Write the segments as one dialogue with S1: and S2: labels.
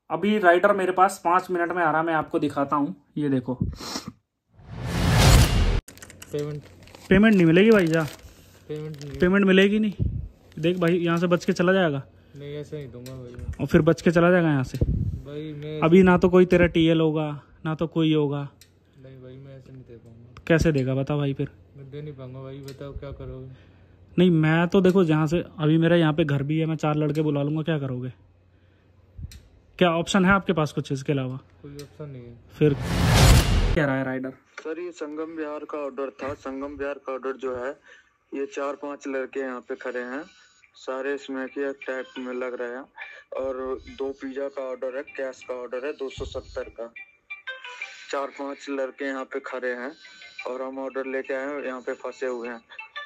S1: अभी राइडर मेरे पास 5 मिनट में आ रहा है, मैं आपको दिखाता हूँ। ये देखो, पेमेंट नहीं मिलेगी भाई। जा पेमेंट मिलेगी नहीं। देख भाई, यहाँ से बच के चला जाएगा।
S2: नहीं ऐसे नहीं दूंगा भाई।
S1: और फिर बच के चला जाएगा यहाँ से
S2: भाई। मैं
S1: अभी ना तो कोई तेरा टीएल होगा ना तो कोई होगा।
S2: नहीं भाई, मैं ऐसे नहीं दे पाऊंगा।
S1: कैसे देगा बता भाई? फिर
S2: मैं दे नहीं पाऊंगा भाई, बताओ क्या करोगे?
S1: नहीं, मैं तो देखो, जहाँ से अभी मेरा यहाँ पे घर भी है, मैं 4 लड़के बुला लूंगा, क्या करोगे? क्या ऑप्शन है आपके पास कुछ इसके अलावा?
S2: कोई ऑप्शन नहीं है।
S1: फिर क्या रहा है राइडर?
S3: सर ये संगम विहार का ऑर्डर था। संगम विहार का ऑर्डर जो है, ये 4-5 लड़के यहाँ पे खड़े हैं, सारे स्मैक टाइप में लग रहे हैं। और 2 पिज्जा का ऑर्डर है, कैश का ऑर्डर है 270 का। 4-5 लड़के यहाँ पे खड़े हैं और हम ऑर्डर लेके आए हैं, यहाँ पे फंसे हुए हैं।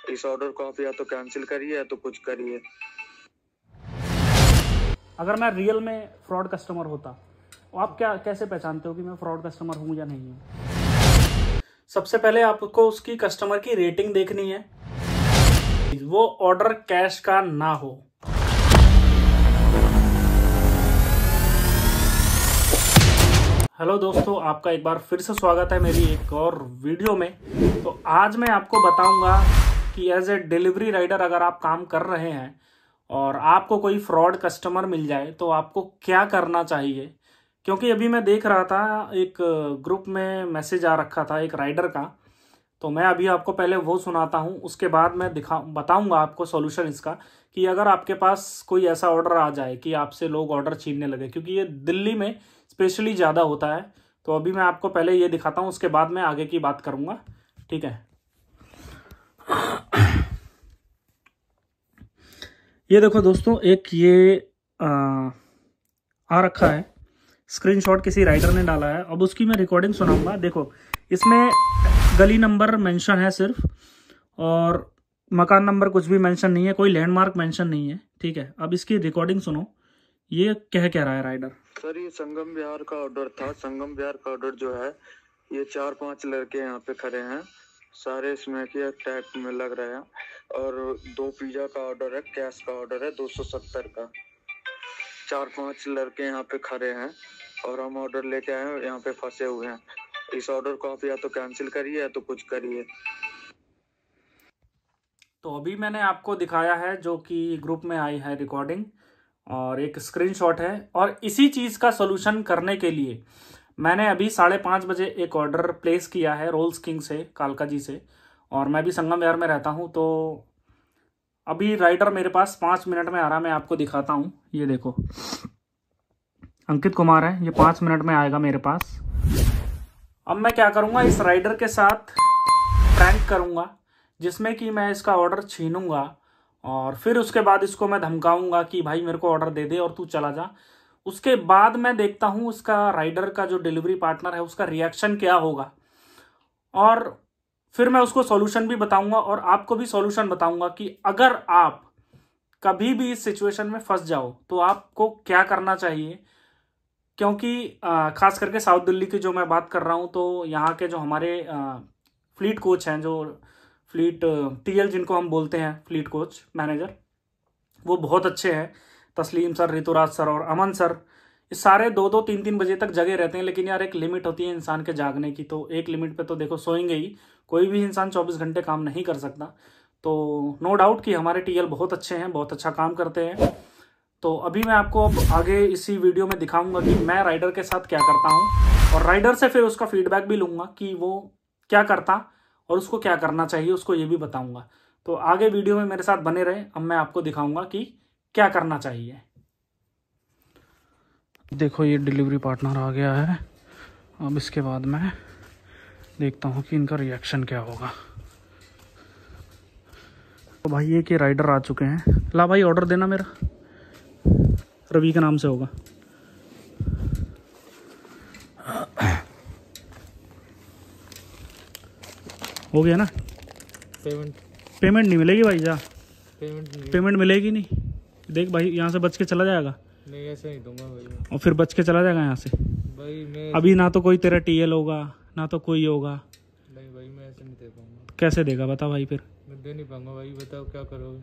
S3: इस ऑर्डर को आप या तो कैंसिल करिए या तो कुछ करिए।
S1: अगर मैं रियल में फ्रॉड कस्टमर होता, तो आप क्या कैसे पहचानते हो कि मैं फ्रॉड कस्टमर हूँ या नहीं हूँ? सबसे पहले आपको उसकी कस्टमर की रेटिंग देखनी है, वो ऑर्डर कैश का ना हो। हेलो दोस्तों, आपका एक बार फिर से स्वागत है मेरी एक और वीडियो में। तो आज मैं आपको बताऊंगा कि एज ए डिलीवरी राइडर अगर आप काम कर रहे हैं और आपको कोई फ्रॉड कस्टमर मिल जाए तो आपको क्या करना चाहिए। क्योंकि अभी मैं देख रहा था, एक ग्रुप में मैसेज आ रखा था एक राइडर का, तो मैं अभी आपको पहले वो सुनाता हूँ, उसके बाद मैं बताऊंगा आपको सॉल्यूशन इसका, कि अगर आपके पास कोई ऐसा ऑर्डर आ जाए कि आपसे लोग ऑर्डर छीनने लगे, क्योंकि ये दिल्ली में स्पेशली ज़्यादा होता है। तो अभी मैं आपको पहले ये दिखाता हूँ, उसके बाद मैं आगे की बात करूँगा, ठीक है। ये देखो दोस्तों, एक ये आ रखा है स्क्रीनशॉट, किसी राइडर ने डाला है। अब उसकी मैं रिकॉर्डिंग सुनाऊंगा। देखो, इसमें गली नंबर मेंशन है सिर्फ, और मकान नंबर कुछ भी मेंशन नहीं है, कोई लैंडमार्क मेंशन नहीं है, ठीक है। अब इसकी रिकॉर्डिंग सुनो, ये कह रहा है राइडर।
S3: सर ये संगम विहार का ऑर्डर था। संगम विहार का ऑर्डर जो है, ये 4-5 लड़के यहाँ पे खड़े हैं, सारे स्मैक टाइप में लग रहे हैं। और 2 पिज्जा का ऑर्डर है, कैश का ऑर्डर है 270 का। 4-5 लड़के यहाँ पे खड़े हैं और हम ऑर्डर लेके आए हैं, यहाँ पे फंसे हुए हैं। इस ऑर्डर को आप या तो कैंसिल करिए या तो कुछ करिए।
S1: तो अभी मैंने आपको दिखाया है जो कि ग्रुप में आई है रिकॉर्डिंग, और एक स्क्रीनशॉट है। और इसी चीज़ का सॉल्यूशन करने के लिए मैंने अभी 5:30 बजे एक ऑर्डर प्लेस किया है रोल्स किंग से, कालका जी से, और मैं भी संगम विहार में रहता हूँ। तो अभी राइडर मेरे पास 5 मिनट में आ रहा है, मैं आपको दिखाता हूँ। ये देखो, अंकित कुमार है, ये 5 मिनट में आएगा मेरे पास। अब मैं क्या करूँगा, इस राइडर के साथ प्रैंक करूँगा, जिसमें कि मैं इसका ऑर्डर छीनूंगा और फिर उसके बाद इसको मैं धमकाऊंगा कि भाई मेरे को ऑर्डर दे दे और तू चला जा। उसके बाद मैं देखता हूँ उसका, राइडर का जो डिलीवरी पार्टनर है, उसका रिएक्शन क्या होगा, और फिर मैं उसको सॉल्यूशन भी बताऊंगा और आपको भी सॉल्यूशन बताऊंगा कि अगर आप कभी भी इस सिचुएशन में फंस जाओ तो आपको क्या करना चाहिए। क्योंकि खास करके साउथ दिल्ली की जो मैं बात कर रहा हूँ, तो यहाँ के जो हमारे फ्लीट कोच हैं, जो फ्लीट टीएल जिनको हम बोलते हैं, फ्लीट कोच मैनेजर, वो बहुत अच्छे हैं। तस्लीम सर, ऋतुराज सर और अमन सर, ये सारे 2-2, 3-3 बजे तक जगे रहते हैं। लेकिन यार एक लिमिट होती है इंसान के जागने की, तो एक लिमिट पे तो देखो सोएंगे ही। कोई भी इंसान 24 घंटे काम नहीं कर सकता। तो नो डाउट कि हमारे टीएल बहुत अच्छे हैं, बहुत अच्छा काम करते हैं। तो अभी मैं आपको अब आगे इसी वीडियो में दिखाऊंगा कि मैं राइडर के साथ क्या करता हूँ, और राइडर से फिर उसका फीडबैक भी लूंगा कि वो क्या करता और उसको क्या करना चाहिए, उसको ये भी बताऊंगा। तो आगे वीडियो में मेरे साथ बने रहे। अब मैं आपको दिखाऊंगा कि क्या करना चाहिए। देखो, ये डिलीवरी पार्टनर आ गया है। अब इसके बाद मैं देखता हूँ कि इनका रिएक्शन क्या होगा। तो भाई ये कि राइडर आ चुके हैं। ला भाई, ऑर्डर देना मेरा, रवि के नाम से होगा। हो गया ना? पेमेंट नहीं मिलेगी भाई। जा पेमेंट मिलेगी नहीं। देख भाई, यहाँ से बच के चला जाएगा।
S2: नहीं ऐसे नहीं दूंगा भाई।
S1: और फिर बच के चला जाएगा यहाँ से
S2: भाई। मैं
S1: अभी ना तो कोई तेरा टीएल होगा ना तो कोई होगा।
S2: नहीं भाई, मैं ऐसे नहीं दे पाऊंगा।
S1: कैसे देगा बता भाई? फिर
S2: मैं दे नहीं पाऊंगा भाई, बताओ क्या करोगे?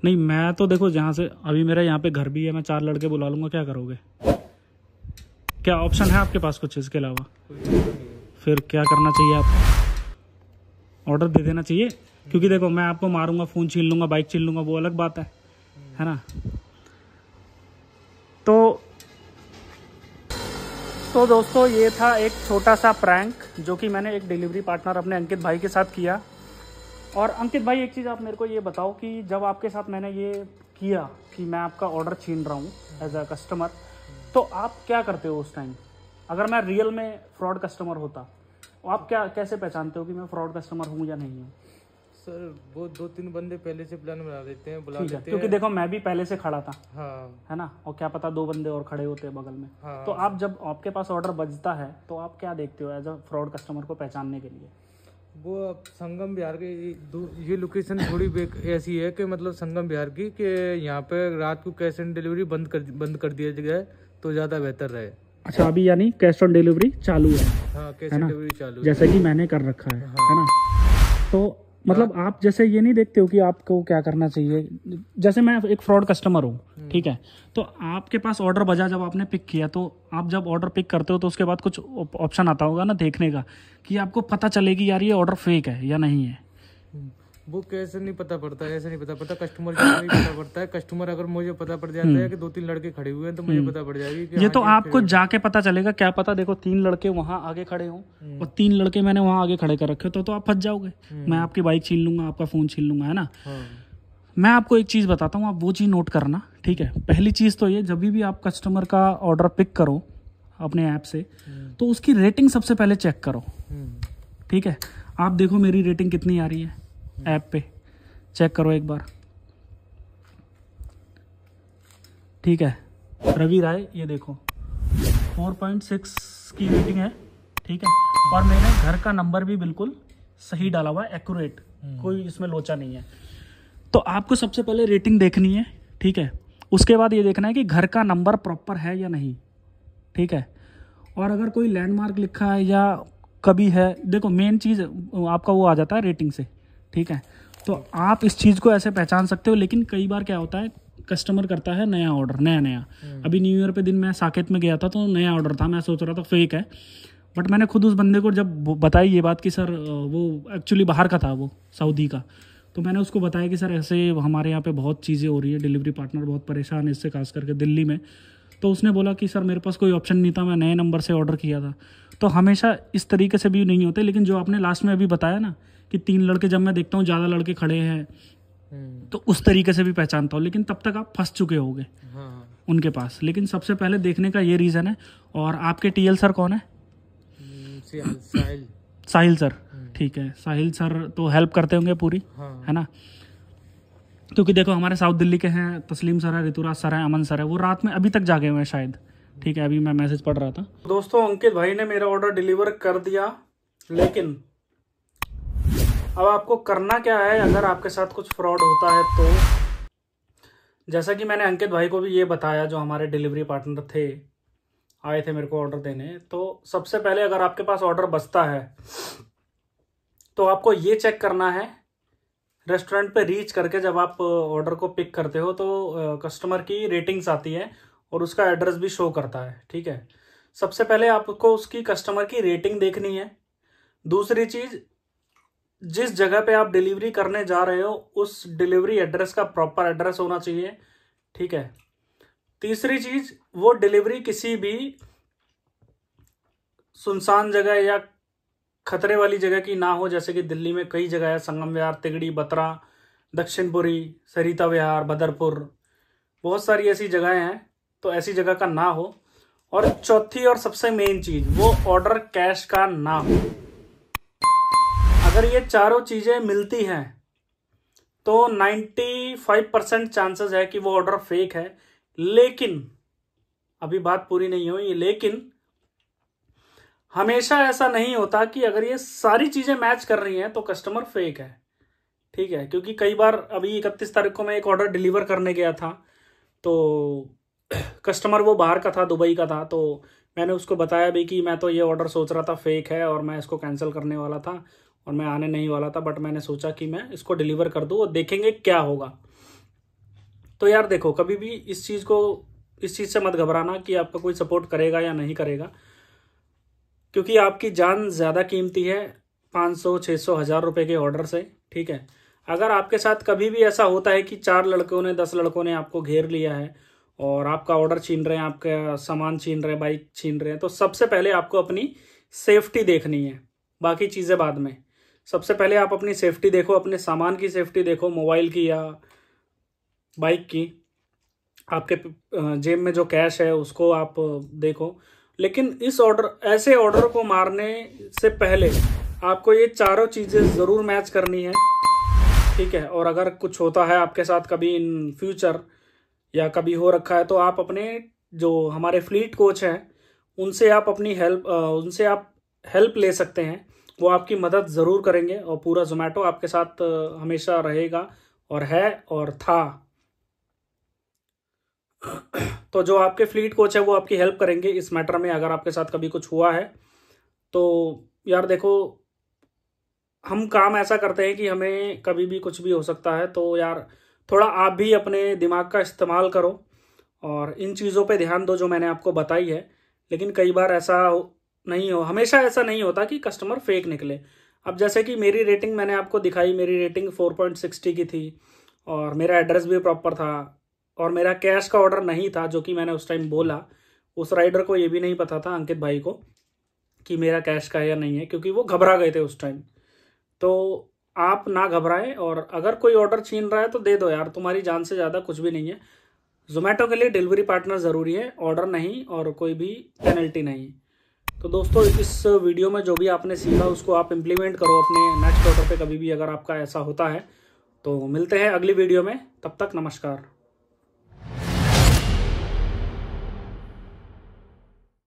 S1: नहीं, मैं तो देखो, जहाँ से अभी मेरा यहाँ पे घर भी है, मैं 4 लड़के बुला लूंगा, क्या करोगे? क्या ऑप्शन है आपके पास कुछ इसके अलावा?
S2: कोई ऑप्शन नहीं है।
S1: फिर क्या करना चाहिए आपको? ऑर्डर दे देना चाहिए, क्योंकि देखो मैं आपको मारूंगा, फ़ोन छीन लूँगा, बाइक छीन लूँगा, वो अलग बात है ना। तो दोस्तों ये था एक छोटा सा प्रैंक जो कि मैंने एक डिलीवरी पार्टनर अपने अंकित भाई के साथ किया। और अंकित भाई एक चीज़ आप मेरे को ये बताओ कि जब आपके साथ मैंने ये किया कि मैं आपका ऑर्डर छीन रहा हूँ एज अ कस्टमर, तो आप क्या करते हो उस टाइम? अगर मैं रियल में फ्रॉड कस्टमर होता, तो आप क्या कैसे पहचानते हो कि मैं फ्रॉड कस्टमर हूँ या नहीं हूँ?
S2: सर वो 2-3 बंदे पहले से प्लान बना देते हैं, बुला
S1: ठीक है,
S2: लेते
S1: क्योंकि
S2: हैं।
S1: देखो मैं भी पहले से खड़ा था,
S2: हाँ
S1: है ना, और क्या पता 2 बंदे और खड़े होते हैं बगल में।
S2: हाँ।
S1: तो आप जब आपके पास ऑर्डर बजता है तो आप क्या देखते हो एज अ फ्रॉड कस्टमर को पहचानने के लिए?
S2: वो अब संगम बिहार के ये लोकेशन थोड़ी ऐसी है कि मतलब संगम बिहार की कि यहाँ पे रात को कैश ऑन डिलीवरी बंद कर दिया जाए तो ज़्यादा बेहतर रहे।
S1: अच्छा, अभी यानी कैश ऑन डिलीवरी चालू है?
S2: हाँ, कैश
S1: है
S2: ऑन
S1: ना?
S2: डिलीवरी चालू है।
S1: जैसे कि मैंने कर रखा है ना। तो मतलब आप जैसे ये नहीं देखते हो कि आपको क्या करना चाहिए? जैसे मैं एक फ्रॉड कस्टमर हूँ, ठीक है, तो आपके पास ऑर्डर बजा, जब आपने पिक किया, तो आप जब ऑर्डर पिक करते हो तो उसके बाद कुछ ऑप्शन आता होगा ना देखने का, कि आपको पता चलेगी यार ये ऑर्डर फेक है या नहीं है।
S2: वो कैसे नहीं पता पड़ता, ऐसे नहीं पता पड़ता, कस्टमर को नहीं पता पड़ता है। कस्टमर अगर मुझे पता पड़ जाता है कि 2-3 लड़के खड़े हुए हैं तो मुझे पता पड़ जाएगी कि
S1: ये तो
S2: हाँ,
S1: आपको जाके पता चलेगा। क्या पता देखो 3 लड़के वहां आगे खड़े हों और 3 लड़के मैंने वहां आगे खड़े कर रखे हो, तो आप फंस जाओगे। मैं आपकी बाइक छीन लूंगा, आपका फोन छीन लूंगा, है ना।
S2: हाँ।
S1: मैं आपको एक चीज़ बताता हूँ, आप वो चीज़ नोट करना, ठीक है। पहली चीज़ तो ये, जब भी आप कस्टमर का ऑर्डर पिक करो अपने ऐप से, तो उसकी रेटिंग सबसे पहले चेक करो, ठीक है। आप देखो मेरी रेटिंग कितनी आ रही है ऐप पे, चेक करो एक बार, ठीक है। रवि राय, ये देखो 4.6 की रेटिंग है, ठीक है। और मैंने घर का नंबर भी बिल्कुल सही डाला हुआ है, एक्यूरेट, कोई इसमें लोचा नहीं है। तो आपको सबसे पहले रेटिंग देखनी है, ठीक है। उसके बाद ये देखना है कि घर का नंबर प्रॉपर है या नहीं, ठीक है। और अगर कोई लैंडमार्क लिखा है या कभी है, देखो मेन चीज़ आपका वो आ जाता है रेटिंग से, ठीक है। तो आप इस चीज़ को ऐसे पहचान सकते हो। लेकिन कई बार क्या होता है, कस्टमर करता है नया ऑर्डर, नया अभी न्यू ईयर पे दिन मैं साकेत में गया था, तो नया ऑर्डर था, मैं सोच रहा था फेक है, बट मैंने खुद उस बंदे को जब बताई ये बात कि सर वो एक्चुअली बाहर का था, वो सऊदी का, तो मैंने उसको बताया कि सर ऐसे हमारे यहाँ पे बहुत चीज़ें हो रही है, डिलीवरी पार्टनर बहुत परेशान है इससे, खास करके दिल्ली में। तो उसने बोला कि सर मेरे पास कोई ऑप्शन नहीं था, मैं नए नंबर से ऑर्डर किया था। तो हमेशा इस तरीके से भी नहीं होते। लेकिन जो आपने लास्ट में अभी बताया ना कि 3 लड़के, जब मैं देखता हूँ ज़्यादा लड़के खड़े हैं तो उस तरीके से भी पहचानता हूँ, लेकिन तब तक आप फंस चुके होगे उनके पास। लेकिन सबसे पहले देखने का ये रीज़न है। और आपके टीएल सर कौन है? साहिल सर, ठीक है। साहिल सर तो हेल्प करते होंगे पूरी, है ना। क्योंकि देखो हमारे साउथ दिल्ली के हैं, तस्लीम सर है, ऋतुराज सर है, अमन सर है, वो रात में अभी तक जागे हुए हैं शायद, ठीक है। अभी मैं मैसेज पढ़ रहा था। दोस्तों अंकित भाई ने मेरा ऑर्डर डिलीवर कर दिया, लेकिन अब आपको करना क्या है अगर आपके साथ कुछ फ्रॉड होता है तो? जैसा कि मैंने अंकित भाई को भी ये बताया, जो हमारे डिलीवरी पार्टनर थे, आए थे मेरे को ऑर्डर देने, तो सबसे पहले अगर आपके पास ऑर्डर बचता है तो आपको ये चेक करना है, रेस्टोरेंट पे रीच करके जब आप ऑर्डर को पिक करते हो तो कस्टमर की रेटिंग्स आती है और उसका एड्रेस भी शो करता है, ठीक है। सबसे पहले आपको उसकी कस्टमर की रेटिंग देखनी है। दूसरी चीज, जिस जगह पे आप डिलीवरी करने जा रहे हो उस डिलीवरी एड्रेस का प्रॉपर एड्रेस होना चाहिए, ठीक है। तीसरी चीज, वो डिलीवरी किसी भी सुनसान जगह या खतरे वाली जगह की ना हो। जैसे कि दिल्ली में कई जगह है, संगम विहार, तिगड़ी, बत्रा, दक्षिणपुरी, सरिता विहार, बदरपुर, बहुत सारी ऐसी जगहें हैं, तो ऐसी जगह का ना हो। और चौथी और सबसे मेन चीज, वो ऑर्डर कैश का ना हो। अगर ये चारों चीजें मिलती हैं तो 95% चांसेस है कि वो ऑर्डर फेक है। लेकिन अभी बात पूरी नहीं हुई, लेकिन हमेशा ऐसा नहीं होता कि अगर ये सारी चीजें मैच कर रही हैं तो कस्टमर फेक है, ठीक है। क्योंकि कई बार, अभी 31 तारीख को मैं एक ऑर्डर डिलीवर करने गया था, तो कस्टमर वो बाहर का था, दुबई का था, तो मैंने उसको बताया भी कि मैं तो ये ऑर्डर सोच रहा था फेक है और मैं इसको कैंसिल करने वाला था और मैं आने नहीं वाला था, बट मैंने सोचा कि मैं इसको डिलीवर कर दूँ और देखेंगे क्या होगा। तो यार देखो, कभी भी इस चीज़ को इस चीज़ से मत घबराना कि आपका कोई सपोर्ट करेगा या नहीं करेगा, क्योंकि आपकी जान ज़्यादा कीमती है 500, 600, 1000 रुपये के ऑर्डर से। ठीक है, अगर आपके साथ कभी भी ऐसा होता है कि 4 लड़कों ने 10 लड़कों ने आपको घेर लिया है और आपका ऑर्डर छीन रहे हैं, आपका सामान छीन रहे हैं, बाइक छीन रहे हैं, तो सबसे पहले आपको अपनी सेफ्टी देखनी है, बाकी चीज़ें बाद में। सबसे पहले आप अपनी सेफ्टी देखो, अपने सामान की सेफ्टी देखो, मोबाइल की या बाइक की। आपके जेब में जो कैश है उसको आप देखो। लेकिन इस ऐसे ऑर्डर को मारने से पहले आपको ये चारों चीज़ें ज़रूर मैच करनी है। ठीक है, और अगर कुछ होता है आपके साथ कभी इन फ्यूचर या कभी हो रखा है, तो आप अपने जो हमारे फ्लीट कोच हैं उनसे आप हेल्प ले सकते हैं। वो आपकी मदद ज़रूर करेंगे और पूरा जोमेटो आपके साथ हमेशा रहेगा और है और था। तो जो आपके फ्लीट कोच है वो आपकी हेल्प करेंगे इस मैटर में, अगर आपके साथ कभी कुछ हुआ है तो। यार देखो, हम काम ऐसा करते हैं कि हमें कभी भी कुछ भी हो सकता है, तो यार थोड़ा आप भी अपने दिमाग का इस्तेमाल करो और इन चीज़ों पे ध्यान दो जो मैंने आपको बताई है। लेकिन कई बार ऐसा नहीं हो, हमेशा ऐसा नहीं होता कि कस्टमर फेक निकले। अब जैसे कि मेरी रेटिंग मैंने आपको दिखाई, मेरी रेटिंग 4.60 की थी और मेरा एड्रेस भी प्रॉपर था और मेरा कैश का ऑर्डर नहीं था, जो कि मैंने उस टाइम बोला। उस राइडर को ये भी नहीं पता था, अंकित भाई को, कि मेरा कैश का है या नहीं है, क्योंकि वो घबरा गए थे उस टाइम। तो आप ना घबराएं, और अगर कोई ऑर्डर छीन रहा है तो दे दो यार, तुम्हारी जान से ज़्यादा कुछ भी नहीं है। जोमेटो के लिए डिलीवरी पार्टनर ज़रूरी है, ऑर्डर नहीं और कोई भी पेनल्टी नहीं। तो दोस्तों, इस वीडियो में जो भी आपने सीखा उसको आप इम्प्लीमेंट करो अपने नेक्स्ट ऑर्डर पे, कभी भी अगर आपका ऐसा होता है। तो मिलते हैं अगली वीडियो में, तब तक नमस्कार।